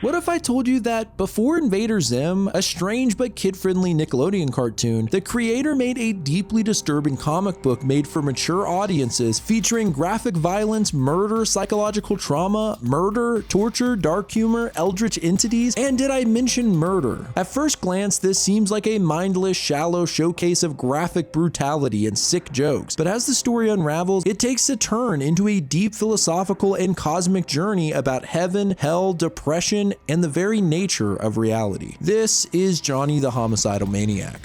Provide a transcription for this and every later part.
What if I told you that before Invader Zim, a strange but kid-friendly Nickelodeon cartoon, the creator made a deeply disturbing comic book made for mature audiences featuring graphic violence, murder, psychological trauma, murder, torture, dark humor, eldritch entities, and did I mention murder? At first glance, this seems like a mindless, shallow showcase of graphic brutality and sick jokes, but as the story unravels, it takes a turn into a deep philosophical and cosmic journey about heaven, hell, depression, and the very nature of reality. This is Johnny the Homicidal Maniac.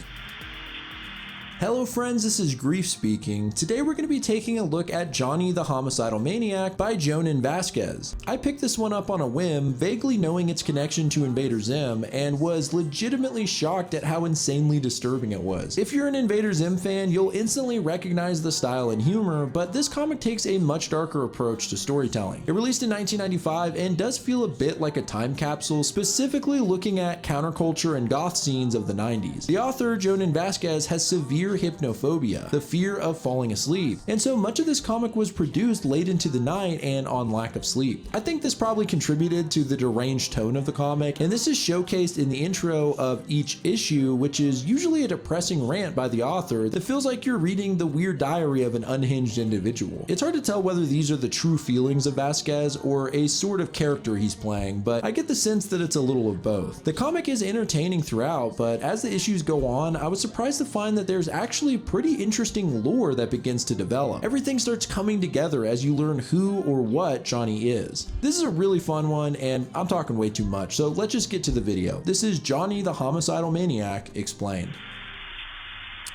Hello friends, this is Grief speaking. Today we're going to be taking a look at Johnny the Homicidal Maniac by Jhonen Vasquez. I picked this one up on a whim, vaguely knowing its connection to Invader Zim, and was legitimately shocked at how insanely disturbing it was. If you're an Invader Zim fan, you'll instantly recognize the style and humor, but this comic takes a much darker approach to storytelling. It released in 1995 and does feel a bit like a time capsule, specifically looking at counterculture and goth scenes of the 90s. The author, Jhonen Vasquez, has severe hypnophobia, the fear of falling asleep, and so much of this comic was produced late into the night and on lack of sleep. I think this probably contributed to the deranged tone of the comic, and this is showcased in the intro of each issue, which is usually a depressing rant by the author that feels like you're reading the weird diary of an unhinged individual. It's hard to tell whether these are the true feelings of Vasquez or a sort of character he's playing, but I get the sense that it's a little of both. The comic is entertaining throughout, but as the issues go on, I was surprised to find that there's actually pretty interesting lore that begins to develop. Everything starts coming together as you learn who or what Johnny is. This is a really fun one, and I'm talking way too much, so let's just get to the video. This is Johnny the Homicidal Maniac explained.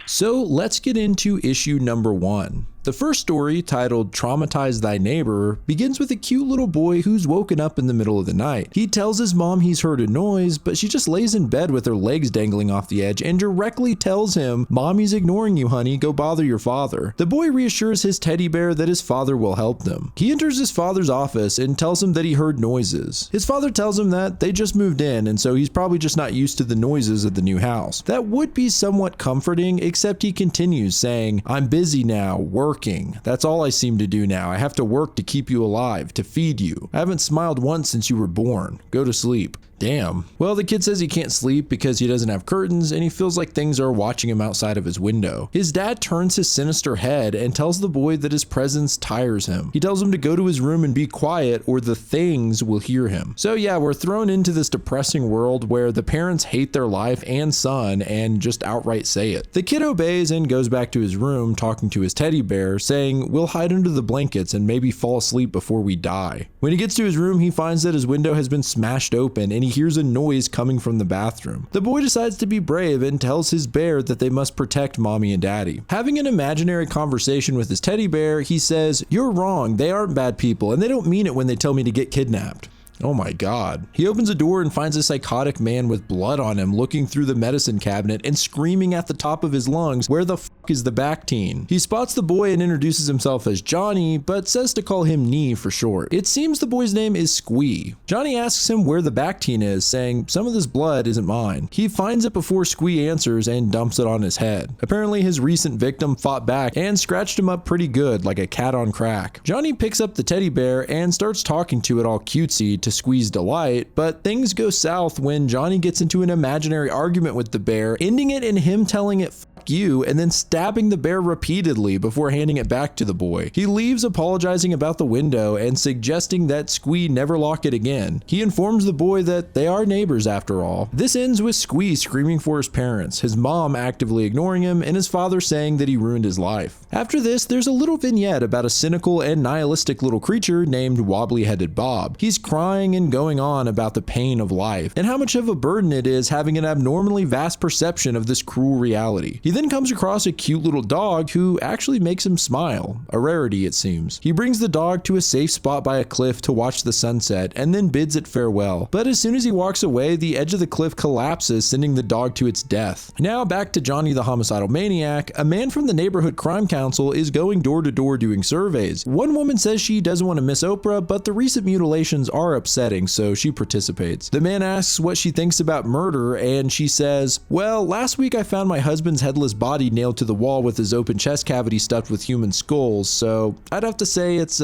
So let's get into issue number 1. The first story, titled Traumatize Thy Neighbor, begins with a cute little boy who's woken up in the middle of the night. He tells his mom he's heard a noise, but she just lays in bed with her legs dangling off the edge and directly tells him, "Mommy's ignoring you, honey, go bother your father." The boy reassures his teddy bear that his father will help them. He enters his father's office and tells him that he heard noises. His father tells him that they just moved in, and so he's probably just not used to the noises of the new house. That would be somewhat comforting, except he continues saying, "I'm busy now, working. That's all I seem to do now. I have to work to keep you alive, to feed you. I haven't smiled once since you were born. Go to sleep." Damn. Well, the kid says he can't sleep because he doesn't have curtains and he feels like things are watching him outside of his window. His dad turns his sinister head and tells the boy that his presence tires him. He tells him to go to his room and be quiet or the things will hear him. So yeah, we're thrown into this depressing world where the parents hate their life and son and just outright say it. The kid obeys and goes back to his room talking to his teddy bear, saying, "We'll hide under the blankets and maybe fall asleep before we die." When he gets to his room, he finds that his window has been smashed open and he hears a noise coming from the bathroom. The boy decides to be brave and tells his bear that they must protect mommy and daddy. Having an imaginary conversation with his teddy bear, he says, "You're wrong, they aren't bad people and they don't mean it when they tell me to get kidnapped." Oh my god. He opens a door and finds a psychotic man with blood on him looking through the medicine cabinet and screaming at the top of his lungs, "Where the fuck is the back teen?" He spots the boy and introduces himself as Johnny, but says to call him Nee for short. It seems the boy's name is Squee. Johnny asks him where the back teen is, saying, "Some of this blood isn't mine." He finds it before Squee answers and dumps it on his head. Apparently his recent victim fought back and scratched him up pretty good, like a cat on crack. Johnny picks up the teddy bear and starts talking to it all cutesy to Squee's delight, but things go south when Johnny gets into an imaginary argument with the bear, ending it in him telling it "fuck you" and then stabbing the bear repeatedly before handing it back to the boy. He leaves apologizing about the window and suggesting that Squee never lock it again. He informs the boy that they are neighbors after all. This ends with Squee screaming for his parents, his mom actively ignoring him, and his father saying that he ruined his life. After this, there's a little vignette about a cynical and nihilistic little creature named Wobbly-Headed Bob. He's crying and going on about the pain of life and how much of a burden it is having an abnormally vast perception of this cruel reality. He then comes across a cute little dog who actually makes him smile, a rarity it seems. He brings the dog to a safe spot by a cliff to watch the sunset and then bids it farewell. But as soon as he walks away, the edge of the cliff collapses, sending the dog to its death. Now back to Johnny the Homicidal Maniac. A man from the neighborhood crime council is going door to door doing surveys. One woman says she doesn't want to miss Oprah, but the recent mutilations are upsetting, so she participates. The man asks what she thinks about murder, and she says, "Well, last week I found my husband's headless body nailed to the wall with his open chest cavity stuffed with human skulls, so I'd have to say it's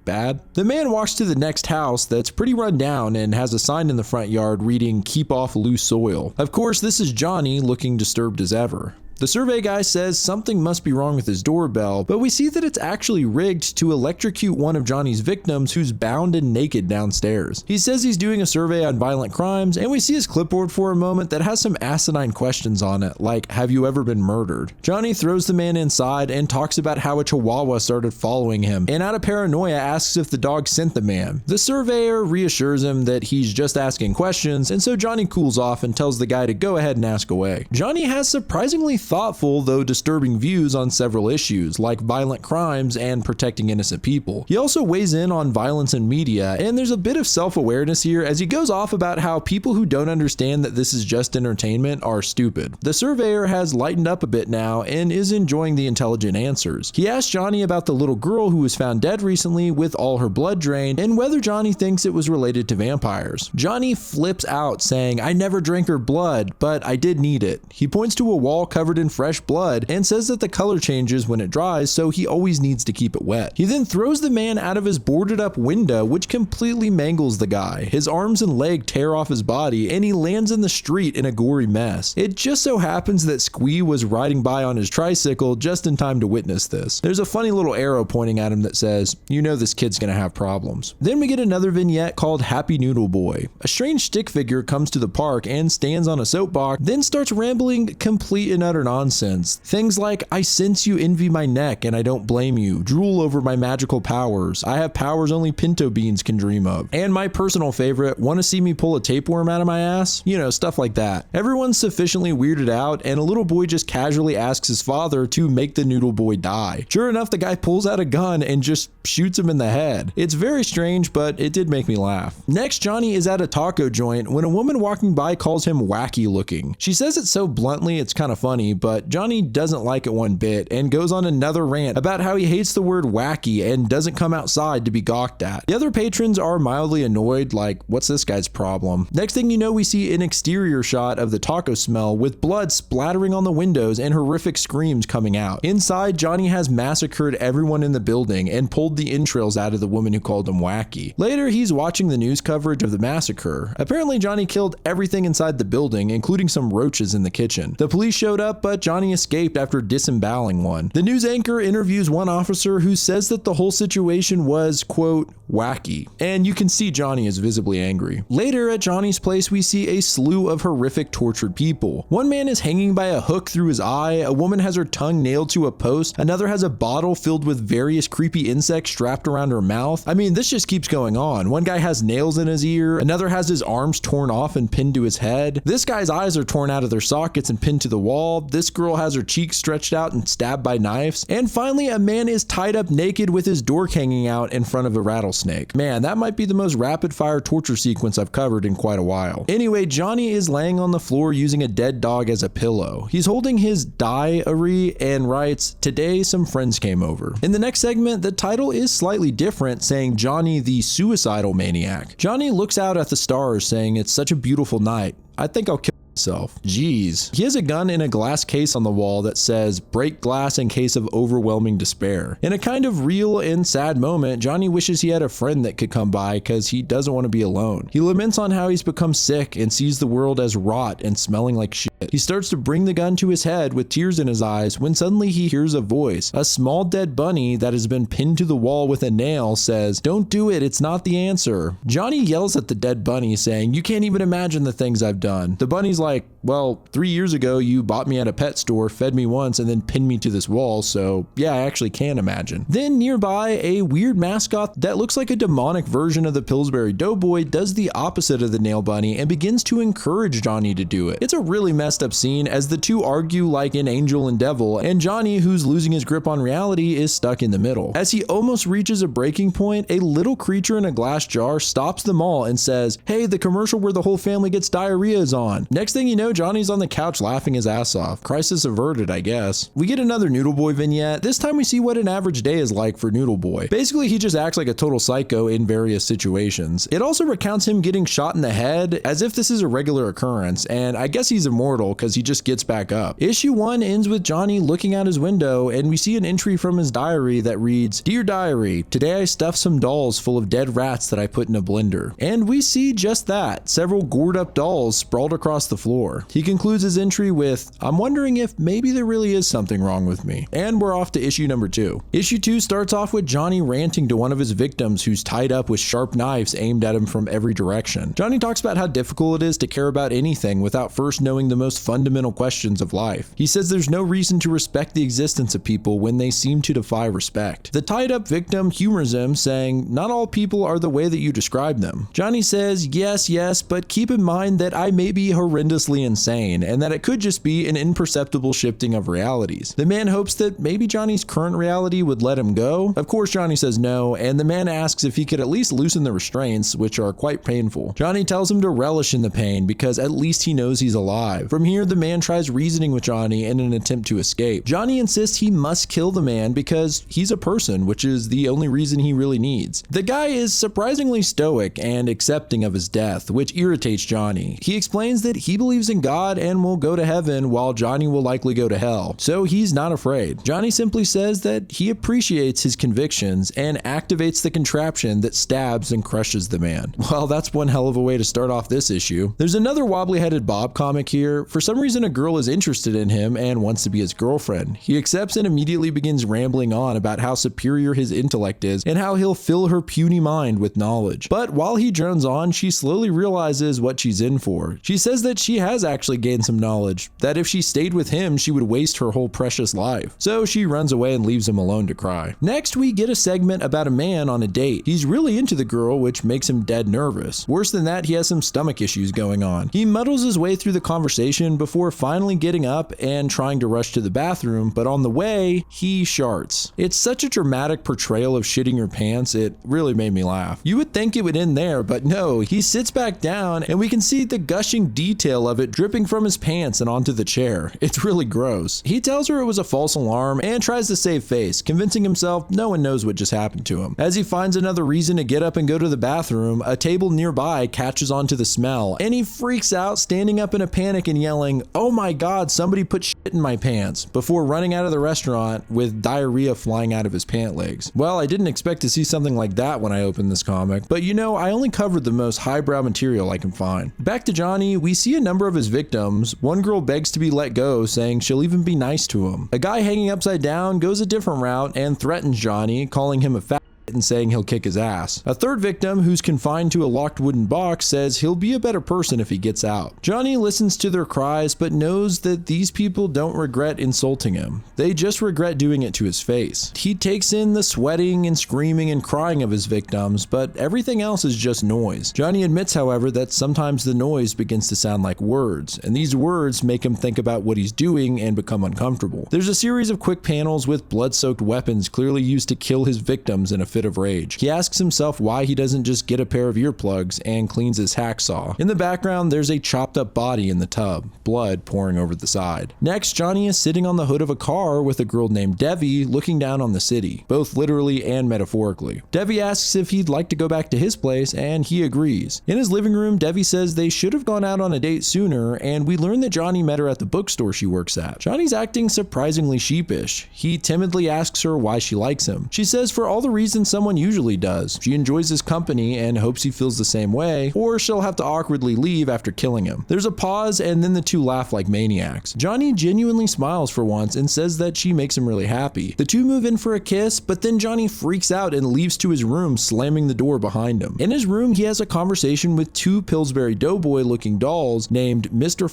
bad. The man walks to the next house that's pretty run down and has a sign in the front yard reading "Keep off loose soil." Of course, this is Johnny, looking disturbed as ever. The survey guy says something must be wrong with his doorbell, but we see that it's actually rigged to electrocute one of Johnny's victims who's bound and naked downstairs. He says he's doing a survey on violent crimes, and we see his clipboard for a moment that has some asinine questions on it, like, "Have you ever been murdered?" Johnny throws the man inside and talks about how a chihuahua started following him, and out of paranoia asks if the dog sent the man. The surveyor reassures him that he's just asking questions, and so Johnny cools off and tells the guy to go ahead and ask away. Johnny has surprisingly thoughtful though disturbing views on several issues, like violent crimes and protecting innocent people. He also weighs in on violence in media, and there's a bit of self-awareness here as he goes off about how people who don't understand that this is just entertainment are stupid. The surveyor has lightened up a bit now and is enjoying the intelligent answers. He asks Johnny about the little girl who was found dead recently with all her blood drained and whether Johnny thinks it was related to vampires. Johnny flips out saying, "I never drank her blood, but I did need it." He points to a wall covered in fresh blood and says that the color changes when it dries, so he always needs to keep it wet. He then throws the man out of his boarded up window, which completely mangles the guy. His arms and leg tear off his body and he lands in the street in a gory mess. It just so happens that Squee was riding by on his tricycle just in time to witness this. There's a funny little arrow pointing at him that says, "You know this kid's gonna have problems." Then we get another vignette called Happy Noodle Boy. A strange stick figure comes to the park and stands on a soapbox, then starts rambling complete and utter nonsense. Things like, "I sense you envy my neck and I don't blame you. Drool over my magical powers. I have powers only pinto beans can dream of." And my personal favorite, "Want to see me pull a tapeworm out of my ass?" You know, stuff like that. Everyone's sufficiently weirded out and a little boy just casually asks his father to make the noodle boy die. Sure enough, the guy pulls out a gun and just shoots him in the head. It's very strange, but it did make me laugh. Next, Johnny is at a taco joint when a woman walking by calls him wacky looking. She says it so bluntly it's kind of funny, but Johnny doesn't like it one bit and goes on another rant about how he hates the word wacky and doesn't come outside to be gawked at. The other patrons are mildly annoyed, like, what's this guy's problem? Next thing you know, we see an exterior shot of the taco smell with blood splattering on the windows and horrific screams coming out. Inside, Johnny has massacred everyone in the building and pulled the entrails out of the woman who called him wacky. Later, he's watching the news coverage of the massacre. Apparently, Johnny killed everything inside the building, including some roaches in the kitchen. The police showed up, but Johnny escaped after disemboweling one. The news anchor interviews one officer who says that the whole situation was, quote, wacky, and you can see Johnny is visibly angry. Later at Johnny's place, we see a slew of horrific tortured people. One man is hanging by a hook through his eye, a woman has her tongue nailed to a post, another has a bottle filled with various creepy insects strapped around her mouth. I mean, this just keeps going on. One guy has nails in his ear, another has his arms torn off and pinned to his head. This guy's eyes are torn out of their sockets and pinned to the wall. This girl has her cheeks stretched out and stabbed by knives. And finally, a man is tied up naked with his dork hanging out in front of a rattlesnake. Man, that might be the most rapid fire torture sequence I've covered in quite a while. Anyway, Johnny is laying on the floor using a dead dog as a pillow. He's holding his diary and writes, "Today some friends came over." In the next segment, the title is slightly different, saying Johnny the Homicidal Maniac. Johnny looks out at the stars saying, "It's such a beautiful night. I think I'll kill myself." Jeez. He has a gun in a glass case on the wall that says, "Break glass in case of overwhelming despair." In a kind of real and sad moment, Johnny wishes he had a friend that could come by because he doesn't want to be alone. He laments on how he's become sick and sees the world as rot and smelling like shit. He starts to bring the gun to his head with tears in his eyes when suddenly he hears a voice. A small dead bunny that has been pinned to the wall with a nail says, "Don't do it, it's not the answer." Johnny yells at the dead bunny saying, "You can't even imagine the things I've done." The bunny's like, "Well, 3 years ago you bought me at a pet store, fed me once, and then pinned me to this wall, so yeah, I actually can imagine." Then nearby, a weird mascot that looks like a demonic version of the Pillsbury Doughboy does the opposite of the nail bunny and begins to encourage Johnny to do it. It's a really messed up scene as the two argue like an angel and devil, and Johnny, who's losing his grip on reality, is stuck in the middle. As he almost reaches a breaking point, a little creature in a glass jar stops them all and says, "Hey, the commercial where the whole family gets diarrhea is on." Next thing you know, Johnny's on the couch laughing his ass off. Crisis averted, I guess. We get another Noodle Boy vignette. This time we see what an average day is like for Noodle Boy. Basically, he just acts like a total psycho in various situations. It also recounts him getting shot in the head as if this is a regular occurrence, and I guess he's immortal because he just gets back up. Issue 1 ends with Johnny looking out his window, and we see an entry from his diary that reads, "Dear Diary, today I stuffed some dolls full of dead rats that I put in a blender." And we see just that, several gored up dolls sprawled across the floor. He concludes his entry with, "I'm wondering if maybe there really is something wrong with me." And we're off to issue number 2. Issue 2 starts off with Johnny ranting to one of his victims who's tied up with sharp knives aimed at him from every direction. Johnny talks about how difficult it is to care about anything without first knowing the most fundamental questions of life. He says there's no reason to respect the existence of people when they seem to defy respect. The tied up victim humors him, saying, "Not all people are the way that you describe them." Johnny says, yes, but keep in mind that I may be horrendously insane and that it could just be an imperceptible shifting of realities. The man hopes that maybe Johnny's current reality would let him go. Of course, Johnny says no, and the man asks if he could at least loosen the restraints, which are quite painful. Johnny tells him to relish in the pain because at least he knows he's alive. From here, the man tries reasoning with Johnny in an attempt to escape. Johnny insists he must kill the man because he's a person, which is the only reason he really needs. The guy is surprisingly stoic and accepting of his death, which irritates Johnny. He explains that he believes in God and will go to heaven while Johnny will likely go to hell, so he's not afraid. Johnny simply says that he appreciates his convictions and activates the contraption that stabs and crushes the man. Well, that's one hell of a way to start off this issue. There's another wobbly-headed Bob comic here. For some reason, a girl is interested in him and wants to be his girlfriend. He accepts and immediately begins rambling on about how superior his intellect is and how he'll fill her puny mind with knowledge. But while he drones on, she slowly realizes what she's in for. She says that she has actually gained some knowledge, that if she stayed with him, she would waste her whole precious life. So she runs away and leaves him alone to cry. Next, we get a segment about a man on a date. He's really into the girl, which makes him dead nervous. Worse than that, he has some stomach issues going on. He muddles his way through the conversation before finally getting up and trying to rush to the bathroom, but on the way, he sharts. It's such a dramatic portrayal of shitting your pants, it really made me laugh. You would think it would end there, but no, he sits back down and we can see the gushing detail of it dripping from his pants and onto the chair. It's really gross. He tells her it was a false alarm and tries to save face, convincing himself no one knows what just happened to him. As he finds another reason to get up and go to the bathroom, a table nearby catches onto the smell, and he freaks out, standing up in a panic and yelling, "Oh my god, somebody put shit in my pants," before running out of the restaurant with diarrhea flying out of his pant legs. Well, I didn't expect to see something like that when I opened this comic, but you know, I only covered the most highbrow material I can find. Back to Johnny, we see a number of his victims. One girl begs to be let go, saying she'll even be nice to him. A guy hanging upside down goes a different route and threatens Johnny, calling him a fat and saying he'll kick his ass. A third victim, who's confined to a locked wooden box, says he'll be a better person if he gets out. Johnny listens to their cries but knows that these people don't regret insulting him. They just regret doing it to his face. He takes in the sweating and screaming and crying of his victims, but everything else is just noise. Johnny admits, however, that sometimes the noise begins to sound like words, and these words make him think about what he's doing and become uncomfortable. There's a series of quick panels with blood-soaked weapons clearly used to kill his victims in a fit of rage. He asks himself why he doesn't just get a pair of earplugs and cleans his hacksaw. In the background, there's a chopped up body in the tub, blood pouring over the side. Next, Johnny is sitting on the hood of a car with a girl named Devi looking down on the city, both literally and metaphorically. Devi asks if he'd like to go back to his place, and he agrees. In his living room, Devi says they should have gone out on a date sooner, and we learn that Johnny met her at the bookstore she works at. Johnny's acting surprisingly sheepish. He timidly asks her why she likes him. She says for all the reasons someone usually does. She enjoys his company and hopes he feels the same way, or she'll have to awkwardly leave after killing him. There's a pause and then the two laugh like maniacs. Johnny genuinely smiles for once and says that she makes him really happy. The two move in for a kiss, but then Johnny freaks out and leaves to his room, slamming the door behind him. In his room, he has a conversation with two Pillsbury Doughboy looking dolls named Mr.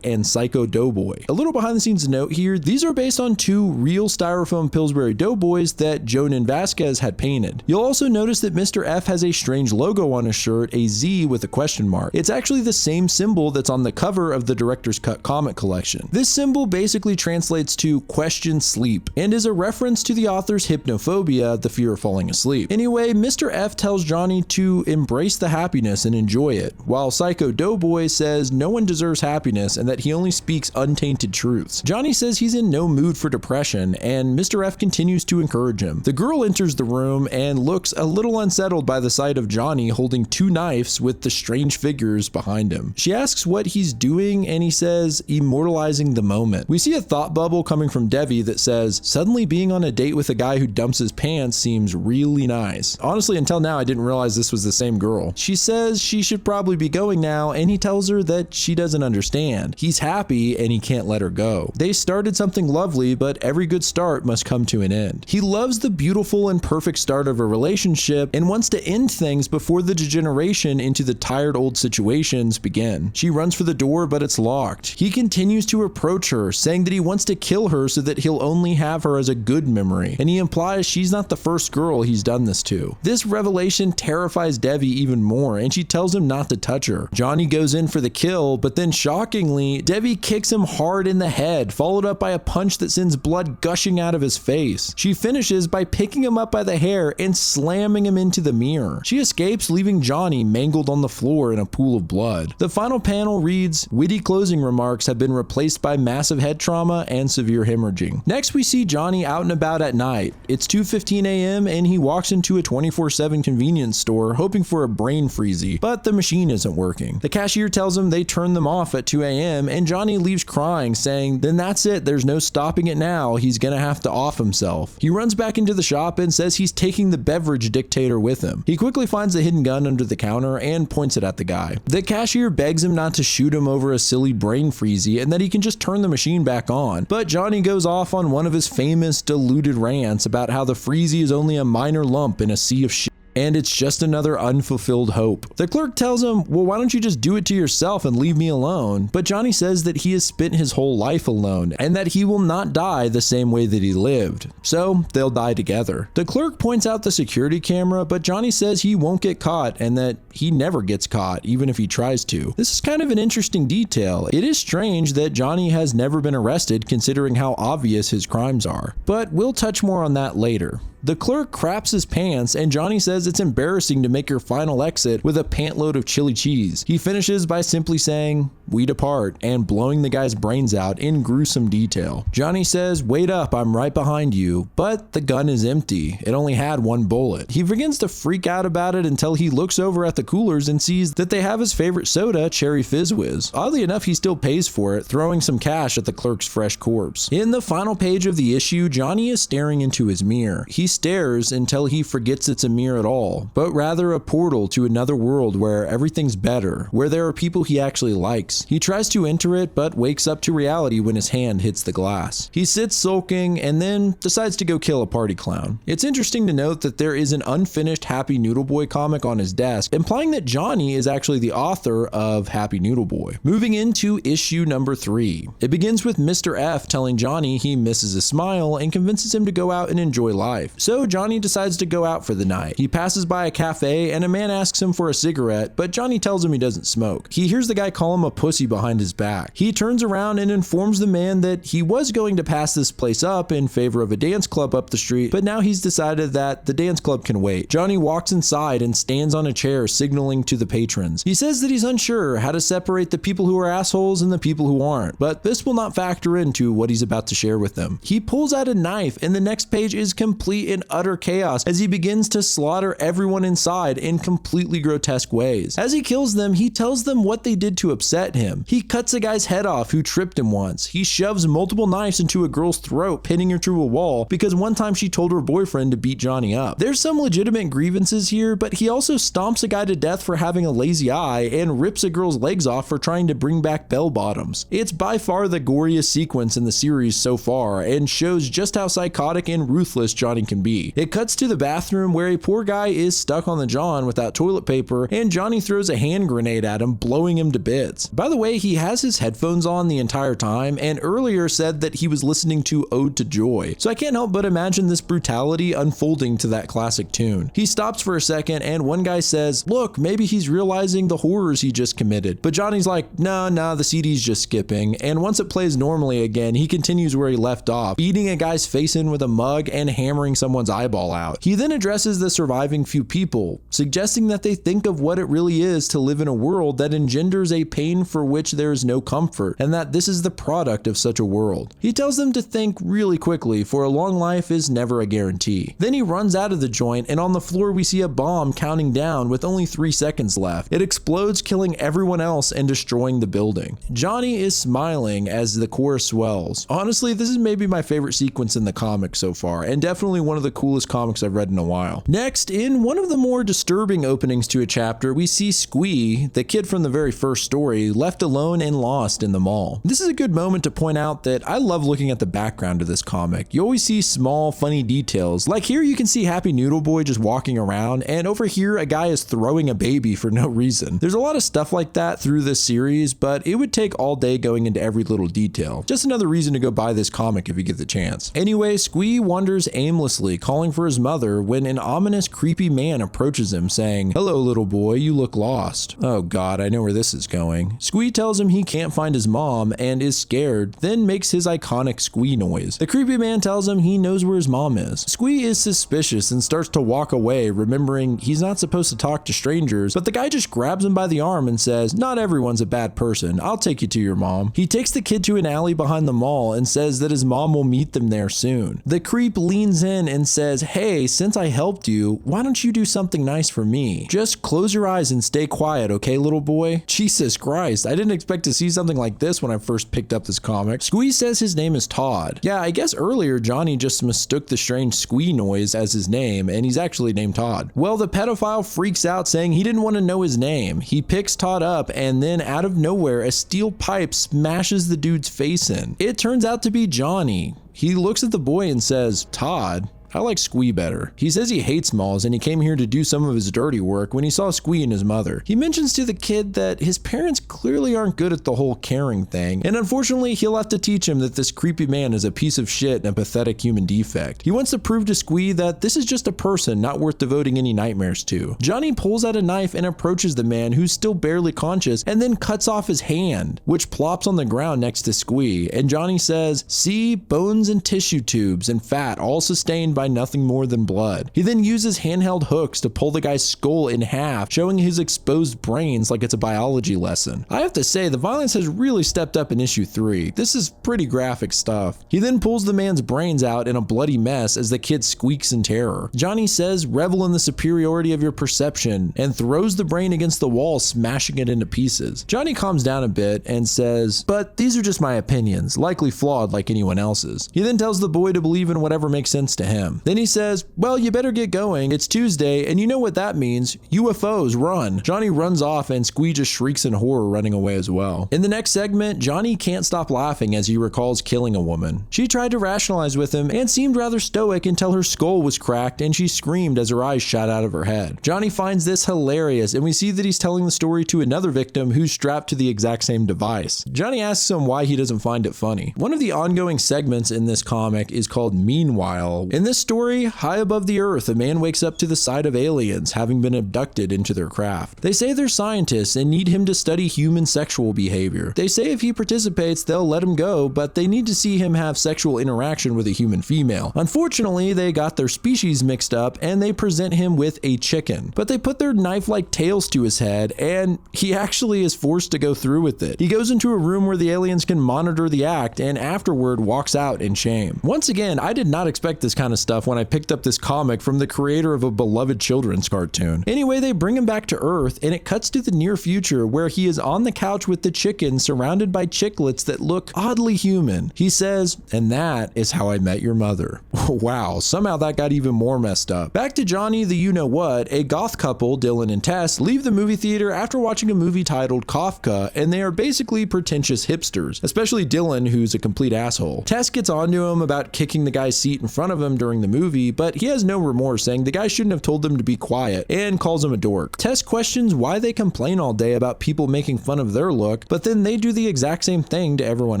and Psycho Doughboy. A little behind the scenes note here, these are based on 2 real styrofoam Pillsbury Doughboys that Jhonen Vasquez had painted. You'll also notice that Mr. F has a strange logo on his shirt, a Z with a question mark. It's actually the same symbol that's on the cover of the director's cut comic collection. This symbol basically translates to question sleep and is a reference to the author's hypnophobia, the fear of falling asleep. Anyway, Mr. F tells Johnny to embrace the happiness and enjoy it, while Psycho Doughboy says no one deserves happiness and that he only speaks untainted truths. Johnny says he's in no mood for depression, and Mr. F continues to encourage him. The girl enters the room and looks a little unsettled by the sight of Johnny holding 2 knives with the strange figures behind him. She asks what he's doing, and he says, immortalizing the moment. We see a thought bubble coming from Devi that says, suddenly being on a date with a guy who dumps his pants seems really nice. Honestly, until now, I didn't realize this was the same girl. She says she should probably be going now, and he tells her that she doesn't understand. He's happy, and he can't let her go. They started something lovely, but every good start must come to an end. He loves the beautiful and perfect start of a relationship and wants to end things before the degeneration into the tired old situations begin. She runs for the door, but it's locked. He continues to approach her, saying that he wants to kill her so that he'll only have her as a good memory, and he implies she's not the first girl he's done this to. This revelation terrifies Devi even more, and she tells him not to touch her. Johnny goes in for the kill, but then shockingly, Devi kicks him hard in the head, followed up by a punch that sends blood gushing out of his face. She finishes by picking him up by the hair and slamming him into the mirror. She escapes, leaving Johnny mangled on the floor in a pool of blood. The final panel reads, witty closing remarks have been replaced by massive head trauma and severe hemorrhaging. Next, we see Johnny out and about at night. It's 2:15 a.m. and he walks into a 24/7 convenience store hoping for a brain freezy, but the machine isn't working. The cashier tells him they turned them off at 2 a.m. and Johnny leaves crying, saying, then that's it, there's no stopping it now, he's gonna have to off himself. He runs back into the shop and says he's taking the beverage dictator with him. He quickly finds the hidden gun under the counter and points it at the guy. The cashier begs him not to shoot him over a silly brain freezy and that he can just turn the machine back on, but Johnny goes off on one of his famous deluded rants about how the freezy is only a minor lump in a sea of shit, and it's just another unfulfilled hope. The clerk tells him, well, why don't you just do it to yourself and leave me alone? But Johnny says that he has spent his whole life alone and that he will not die the same way that he lived. So they'll die together. The clerk points out the security camera, but Johnny says he won't get caught and that he never gets caught, even if he tries to. This is kind of an interesting detail. It is strange that Johnny has never been arrested considering how obvious his crimes are, but we'll touch more on that later. The clerk craps his pants and Johnny says it's embarrassing to make your final exit with a pantload of chili cheese. He finishes by simply saying, we depart, and blowing the guy's brains out in gruesome detail. Johnny says, wait up, I'm right behind you, but the gun is empty. It only had 1 bullet. He begins to freak out about it until he looks over at the coolers and sees that they have his favorite soda, Cherry Fizz Whiz. Oddly enough, he still pays for it, throwing some cash at the clerk's fresh corpse. In the final page of the issue, Johnny is staring into his mirror. He stares until he forgets it's a mirror at all, but rather a portal to another world where everything's better, where there are people he actually likes. He tries to enter it, but wakes up to reality when his hand hits the glass. He sits sulking and then decides to go kill a party clown. It's interesting to note that there is an unfinished Happy Noodle Boy comic on his desk, implying that Johnny is actually the author of Happy Noodle Boy. Moving into issue number 3. It begins with Mr. F telling Johnny he misses his smile and convinces him to go out and enjoy life. So Johnny decides to go out for the night. He passes by a cafe and a man asks him for a cigarette, but Johnny tells him he doesn't smoke. He hears the guy call him a pussy behind his back. He turns around and informs the man that he was going to pass this place up in favor of a dance club up the street, but now he's decided that the dance club can wait. Johnny walks inside and stands on a chair signaling to the patrons. He says that he's unsure how to separate the people who are assholes and the people who aren't, but this will not factor into what he's about to share with them. He pulls out a knife and the next page is complete and utter chaos as he begins to slaughter everyone inside in completely grotesque ways. As he kills them, he tells them what they did to upset him. He cuts a guy's head off who tripped him once. He shoves multiple knives into a girl's throat, pinning her to a wall because one time she told her boyfriend to beat Johnny up. There's some legitimate grievances here, but he also stomps a guy to death for having a lazy eye and rips a girl's legs off for trying to bring back bell bottoms. It's by far the goriest sequence in the series so far and shows just how psychotic and ruthless Johnny can be. It cuts to the bathroom where a poor guy is stuck on the john without toilet paper and Johnny throws a hand grenade at him, blowing him to bits. By By the way, he has his headphones on the entire time, and earlier said that he was listening to Ode to Joy, so I can't help but imagine this brutality unfolding to that classic tune. He stops for a second, and one guy says, look, maybe he's realizing the horrors he just committed. But Johnny's like, nah, the CD's just skipping, and once it plays normally again, he continues where he left off, beating a guy's face in with a mug and hammering someone's eyeball out. He then addresses the surviving few people, suggesting that they think of what it really is to live in a world that engenders a pain for which there is no comfort, and that this is the product of such a world. He tells them to think really quickly, for a long life is never a guarantee. Then he runs out of the joint, and on the floor we see a bomb counting down with only 3 seconds left. It explodes, killing everyone else and destroying the building. Johnny is smiling as the chorus swells. Honestly, this is maybe my favorite sequence in the comic so far, and definitely one of the coolest comics I've read in a while. Next, in one of the more disturbing openings to a chapter, we see Squee, the kid from the very first story, left alone and lost in the mall. This is a good moment to point out that I love looking at the background of this comic. You always see small, funny details. Like here you can see Happy Noodle Boy just walking around, and over here a guy is throwing a baby for no reason. There's a lot of stuff like that through this series, but it would take all day going into every little detail. Just another reason to go buy this comic if you get the chance. Anyway, Squee wanders aimlessly, calling for his mother, when an ominous, creepy man approaches him saying, hello little boy, you look lost. Oh god, I know where this is going. Squee tells him he can't find his mom and is scared, then makes his iconic squee noise. The creepy man tells him he knows where his mom is. Squee is suspicious and starts to walk away, remembering he's not supposed to talk to strangers, but the guy just grabs him by the arm and says, not everyone's a bad person, I'll take you to your mom. He takes the kid to an alley behind the mall and says that his mom will meet them there soon. The creep leans in and says, hey, since I helped you, why don't you do something nice for me? Just close your eyes and stay quiet, okay, little boy? Jesus Christ, I didn't expect to see something like this when I first picked up this comic. Squee says his name is Todd. Yeah, I guess earlier Johnny just mistook the strange squee noise as his name, and he's actually named Todd. Well, the pedophile freaks out saying he didn't want to know his name. He picks Todd up, and then out of nowhere, a steel pipe smashes the dude's face in. It turns out to be Johnny. He looks at the boy and says, Todd, I like Squee better. He says he hates malls and he came here to do some of his dirty work when he saw Squee and his mother. He mentions to the kid that his parents clearly aren't good at the whole caring thing, and unfortunately he'll have to teach him that this creepy man is a piece of shit and a pathetic human defect. He wants to prove to Squee that this is just a person not worth devoting any nightmares to. Johnny pulls out a knife and approaches the man, who's still barely conscious, and then cuts off his hand, which plops on the ground next to Squee, and Johnny says, see, bones and tissue tubes and fat all sustained by nothing more than blood. He then uses handheld hooks to pull the guy's skull in half, showing his exposed brains like it's a biology lesson. I have to say, the violence has really stepped up in issue 3. This is pretty graphic stuff. He then pulls the man's brains out in a bloody mess as the kid squeaks in terror. Johnny says, revel in the superiority of your perception, and throws the brain against the wall, smashing it into pieces. Johnny calms down a bit and says, but these are just my opinions, likely flawed like anyone else's. He then tells the boy to believe in whatever makes sense to him. Then he says, well, you better get going. It's Tuesday, and you know what that means. UFOs, run. Johnny runs off, and Squee just shrieks in horror, running away as well. In the next segment, Johnny can't stop laughing as he recalls killing a woman. She tried to rationalize with him and seemed rather stoic until her skull was cracked and she screamed as her eyes shot out of her head. Johnny finds this hilarious, and we see that he's telling the story to another victim who's strapped to the exact same device. Johnny asks him why he doesn't find it funny. One of the ongoing segments in this comic is called Meanwhile. In this story, high above the earth, a man wakes up to the sight of aliens having been abducted into their craft. They say they're scientists and need him to study human sexual behavior. They say if he participates, they'll let him go, but they need to see him have sexual interaction with a human female. Unfortunately, they got their species mixed up and they present him with a chicken. But they put their knife-like tails to his head and he actually is forced to go through with it. He goes into a room where the aliens can monitor the act and afterward walks out in shame. Once again, I did not expect this kind of stuff when I picked up this comic from the creator of a beloved children's cartoon. Anyway, they bring him back to Earth and it cuts to the near future where he is on the couch with the chicken surrounded by chiclets that look oddly human. He says, and that is how I met your mother. Wow, somehow that got even more messed up. Back to Johnny the you-know-what, a goth couple, Dylan and Tess, leave the movie theater after watching a movie titled Kafka, and they are basically pretentious hipsters, especially Dylan, who's a complete asshole. Tess gets onto him about kicking the guy's seat in front of him during the movie, but he has no remorse, saying the guy shouldn't have told them to be quiet, and calls him a dork. Tess questions why they complain all day about people making making fun of their look, but then they do the exact same thing to everyone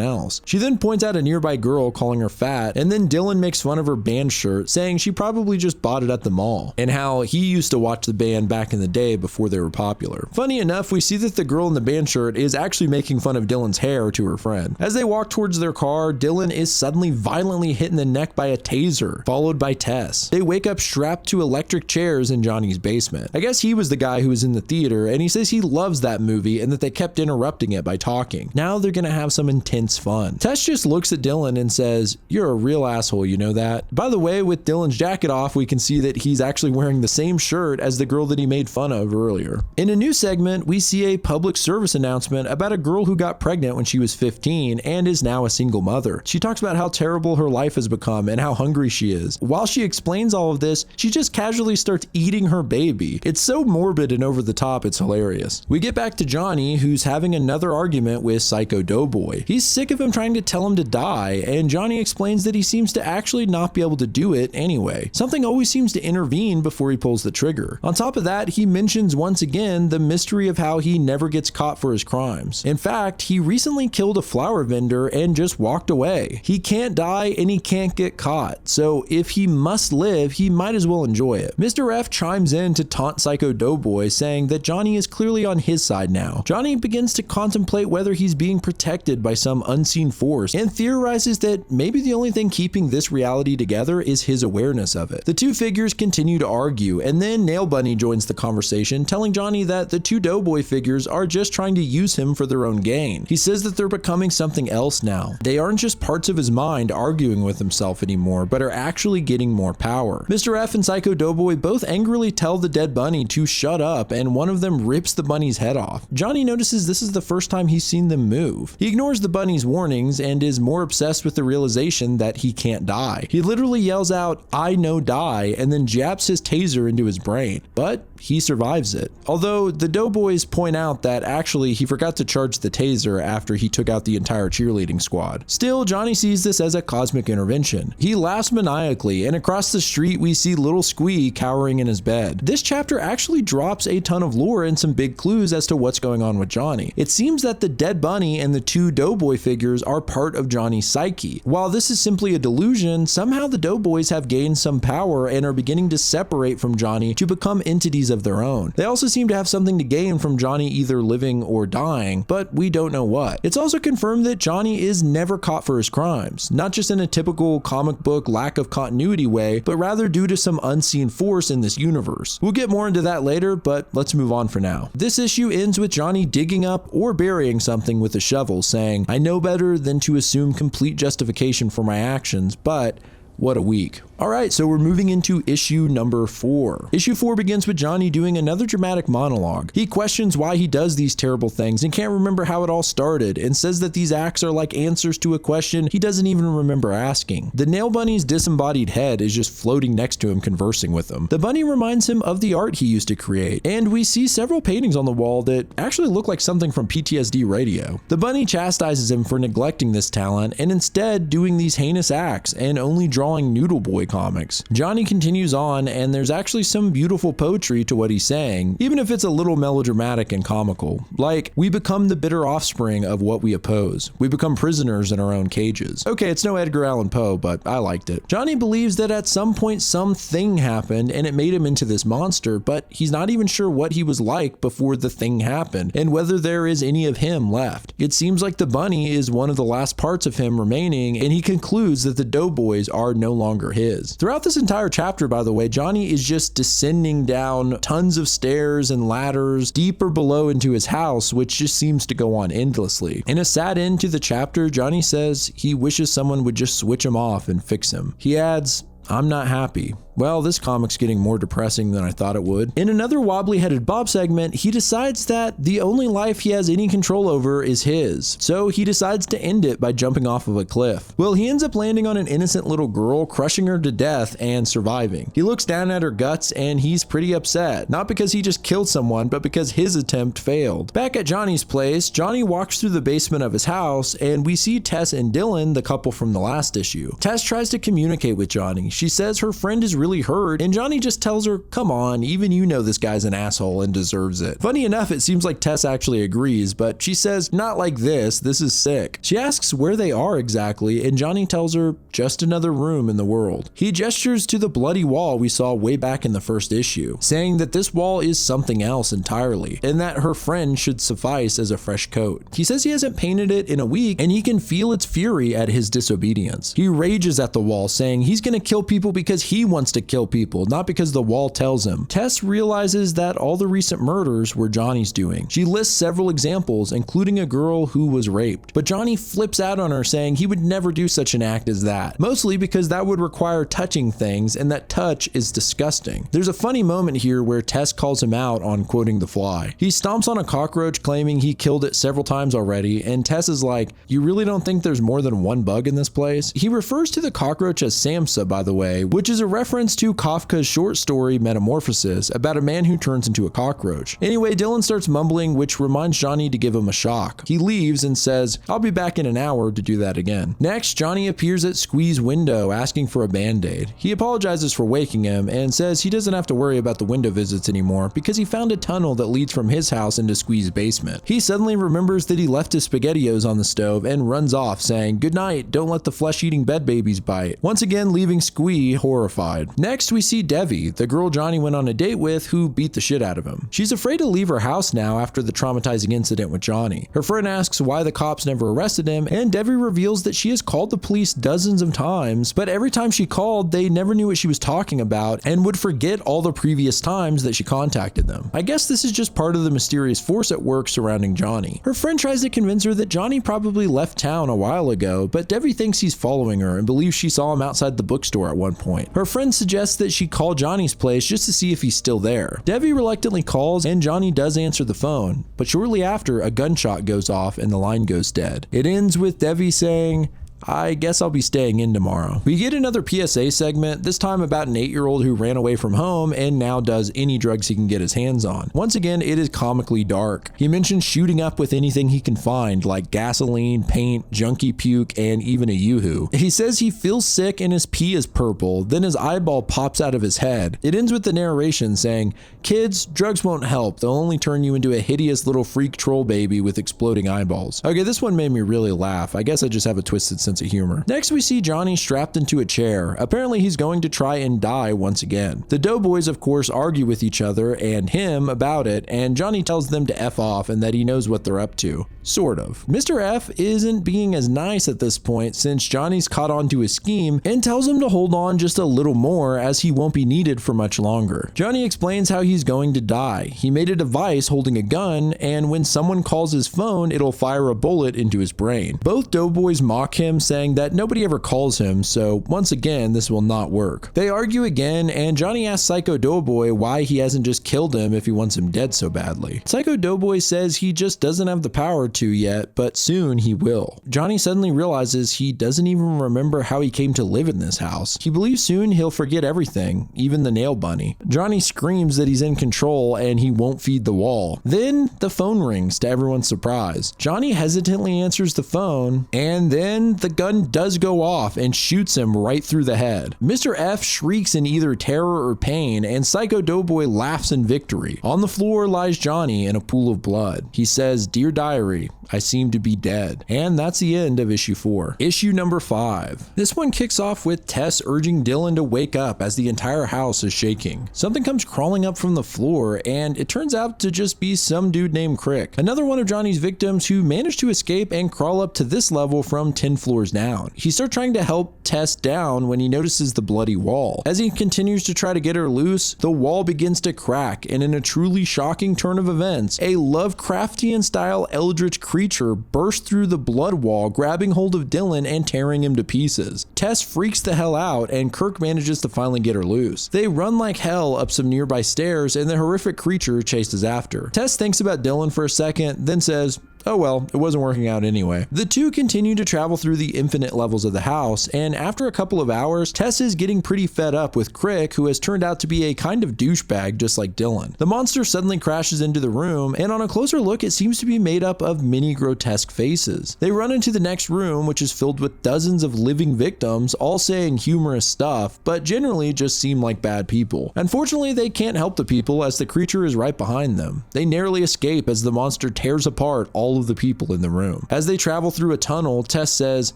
else. She then points out a nearby girl, calling her fat, and then Dylan makes fun of her band shirt, saying she probably just bought it at the mall, and how he used to watch the band back in the day before they were popular. Funny enough, we see that the girl in the band shirt is actually making fun of Dylan's hair to her friend. As they walk towards their car, Dylan is suddenly violently hit in the neck by a taser, followed by Tess. They wake up strapped to electric chairs in Johnny's basement. I guess he was the guy who was in the theater, and he says he loves that movie and that they kept interrupting it by talking. Now they're gonna have some intense fun. Tess just looks at Dylan and says, "You're a real asshole, you know that?" By the way, with Dylan's jacket off, we can see that he's actually wearing the same shirt as the girl that he made fun of earlier. In a new segment, we see a public service announcement about a girl who got pregnant when she was 15 and is now a single mother. She talks about how terrible her life has become and how hungry she is. While she explains all of this, she just casually starts eating her baby. It's so morbid and over the top, it's hilarious. We get back to Johnny, who's having another argument with Psycho Doughboy. He's sick of him trying to tell him to die, and Johnny explains that he seems to actually not be able to do it anyway. Something always seems to intervene before he pulls the trigger. On top of that, he mentions once again the mystery of how he never gets caught for his crimes. In fact, he recently killed a flower vendor and just walked away. He can't die and he can't get caught, so if he must live, he might as well enjoy it. Mr. F chimes in to taunt Psycho Doughboy, saying that Johnny is clearly on his side now. Johnny begins to contemplate whether he's being protected by some unseen force and theorizes that maybe the only thing keeping this reality together is his awareness of it. The two figures continue to argue, and then Nail Bunny joins the conversation, telling Johnny that the two Doughboy figures are just trying to use him for their own gain. He says that they're becoming something else now. They aren't just parts of his mind arguing with himself anymore, but are actually getting more power. Mr. F and Psycho Doughboy both angrily tell the dead bunny to shut up, and one of them rips the bunny's head off. Johnny notices this is the first time he's seen them move. He ignores the bunny's warnings and is more obsessed with the realization that he can't die. He literally yells out, "I know die," and then jabs his taser into his brain, but he survives it. Although the Doughboys point out that actually he forgot to charge the taser after he took out the entire cheerleading squad. Still, Johnny sees this as a cosmic intervention. He laughs maniacally, and across the street we see little Squee cowering in his bed. This chapter actually drops a ton of lore and some big clues as to what's going on with Johnny. It seems that the dead bunny and the two Doughboy figures are part of Johnny's psyche. While this is simply a delusion, somehow the Doughboys have gained some power and are beginning to separate from Johnny to become entities of their own. They also seem to have something to gain from Johnny either living or dying, but we don't know what. It's also confirmed that Johnny is never caught for his crimes, not just in a typical comic book lack of continuity way, but rather due to some unseen force in this universe. We'll get more into that later, but let's move on for now. This issue ends with Johnny digging up or burying something with a shovel, saying, "I know better than to assume complete justification for my actions, but what a week." Alright, so we're moving into issue number 4. Issue 4 begins with Johnny doing another dramatic monologue. He questions why he does these terrible things and can't remember how it all started, and says that these acts are like answers to a question he doesn't even remember asking. The Nail Bunny's disembodied head is just floating next to him, conversing with him. The bunny reminds him of the art he used to create, and we see several paintings on the wall that actually look like something from PTSD Radio. The bunny chastises him for neglecting this talent and instead doing these heinous acts and only drawing Noodle Boy comics. Johnny continues on, and there's actually some beautiful poetry to what he's saying, even if it's a little melodramatic and comical. Like, we become the bitter offspring of what we oppose. We become prisoners in our own cages. Okay, it's no Edgar Allan Poe, but I liked it. Johnny believes that at some point something happened and it made him into this monster, but he's not even sure what he was like before the thing happened and whether there is any of him left. It seems like the bunny is one of the last parts of him remaining, and he concludes that the Doughboys are no longer his. Throughout this entire chapter, by the way, Johnny is just descending down tons of stairs and ladders deeper below into his house, which just seems to go on endlessly. In a sad end to the chapter, Johnny says he wishes someone would just switch him off and fix him. He adds, "I'm not happy." Well, this comic's getting more depressing than I thought it would. In another wobbly-headed Bob segment, he decides that the only life he has any control over is his, so he decides to end it by jumping off of a cliff. Well, he ends up landing on an innocent little girl, crushing her to death and surviving. He looks down at her guts and he's pretty upset, not because he just killed someone, but because his attempt failed. Back at Johnny's place, Johnny walks through the basement of his house and we see Tess and Dylan, the couple from the last issue. Tess tries to communicate with Johnny. She says her friend is really really hurt, and Johnny just tells her, come on, even you know this guy's an asshole and deserves it. Funny enough, it seems like Tess actually agrees, but she says, not like this is sick. She asks where they are exactly, and Johnny tells her, just another room in the world. He gestures to the bloody wall we saw way back in the first issue, saying that this wall is something else entirely, and that her friend should suffice as a fresh coat. He says he hasn't painted it in a week, and he can feel its fury at his disobedience. He rages at the wall, saying he's gonna kill people because he wants to kill people, not because the wall tells him. Tess realizes that all the recent murders were Johnny's doing. She lists several examples, including a girl who was raped, but Johnny flips out on her, saying he would never do such an act as that, mostly because that would require touching things, and that touch is disgusting. There's a funny moment here where Tess calls him out on quoting The Fly. He stomps on a cockroach, claiming he killed it several times already, and Tess is like, you really don't think there's more than one bug in this place? He refers to the cockroach as Samsa, by the way, which is a reference to Kafka's short story Metamorphosis, about a man who turns into a cockroach. Anyway, Dylan starts mumbling, which reminds Johnny to give him a shock. He leaves and says, I'll be back in an hour to do that again. Next, Johnny appears at Squee's window asking for a band-aid. He apologizes for waking him and says he doesn't have to worry about the window visits anymore because he found a tunnel that leads from his house into Squee's basement. He suddenly remembers that he left his SpaghettiOs on the stove and runs off, saying, good night, don't let the flesh-eating bed babies bite, once again leaving Squee horrified. Next, we see Devi, the girl Johnny went on a date with, who beat the shit out of him. She's afraid to leave her house now after the traumatizing incident with Johnny. Her friend asks why the cops never arrested him, and Devi reveals that she has called the police dozens of times, but every time she called, they never knew what she was talking about and would forget all the previous times that she contacted them. I guess this is just part of the mysterious force at work surrounding Johnny. Her friend tries to convince her that Johnny probably left town a while ago, but Devi thinks he's following her and believes she saw him outside the bookstore at one point. Her friend suggests that she call Johnny's place just to see if he's still there. Devi reluctantly calls, and Johnny does answer the phone, but shortly after, a gunshot goes off and the line goes dead. It ends with Devi saying, I guess I'll be staying in tomorrow. We get another PSA segment, this time about an 8-year-old who ran away from home and now does any drugs he can get his hands on. Once again, it is comically dark. He mentions shooting up with anything he can find, like gasoline, paint, junkie puke, and even a yoo-hoo. He says he feels sick and his pee is purple, then his eyeball pops out of his head. It ends with the narration saying, kids, drugs won't help, they'll only turn you into a hideous little freak troll baby with exploding eyeballs. Okay, this one made me really laugh. I guess I just have a twisted sense of humor. Next, we see Johnny strapped into a chair. Apparently, he's going to try and die once again. The Doughboys, of course, argue with each other and him about it, and Johnny tells them to F off and that he knows what they're up to. Sort of. Mr. F isn't being as nice at this point since Johnny's caught on to his scheme and tells him to hold on just a little more as he won't be needed for much longer. Johnny explains how he's going to die. He made a device holding a gun, and when someone calls his phone, it'll fire a bullet into his brain. Both Doughboys mock him, saying that nobody ever calls him, so once again, this will not work. They argue again, and Johnny asks Psycho Doughboy why he hasn't just killed him if he wants him dead so badly. Psycho Doughboy says he just doesn't have the power to yet, but soon he will. Johnny suddenly realizes he doesn't even remember how he came to live in this house. He believes soon he'll forget everything, even the nail bunny. Johnny screams that he's in control and he won't feed the wall. Then the phone rings to everyone's surprise. Johnny hesitantly answers the phone, and then the gun does go off and shoots him right through the head. Mr. F shrieks in either terror or pain, and Psycho Doughboy laughs in victory. On the floor lies Johnny in a pool of blood. He says, "Dear Diary, I seem to be dead." And that's the end of issue 4. Issue number 5. This one kicks off with Tess urging Dylan to wake up as the entire house is shaking. Something comes crawling up from the floor, and it turns out to just be some dude named Crick, another one of Johnny's victims who managed to escape and crawl up to this level from 10 floors down. He starts trying to help Tess down when he notices the bloody wall. As he continues to try to get her loose, the wall begins to crack, and in a truly shocking turn of events, a Lovecraftian-style eldritch creature bursts through the blood wall, grabbing hold of Dylan and tearing him to pieces. Tess freaks the hell out, and Kirk manages to finally get her loose. They run like hell up some nearby stairs, and the horrific creature chases after. Tess thinks about Dylan for a second, then says, Oh well, it wasn't working out anyway. The two continue to travel through the infinite levels of the house, and after a couple of hours, Tess is getting pretty fed up with Crick, who has turned out to be a kind of douchebag just like Dylan. The monster suddenly crashes into the room, and on a closer look, it seems to be made up of many grotesque faces. They run into the next room, which is filled with dozens of living victims, all saying humorous stuff, but generally just seem like bad people. Unfortunately, they can't help the people as the creature is right behind them. They narrowly escape as the monster tears apart all of the people in the room. As they travel through a tunnel, Tess says,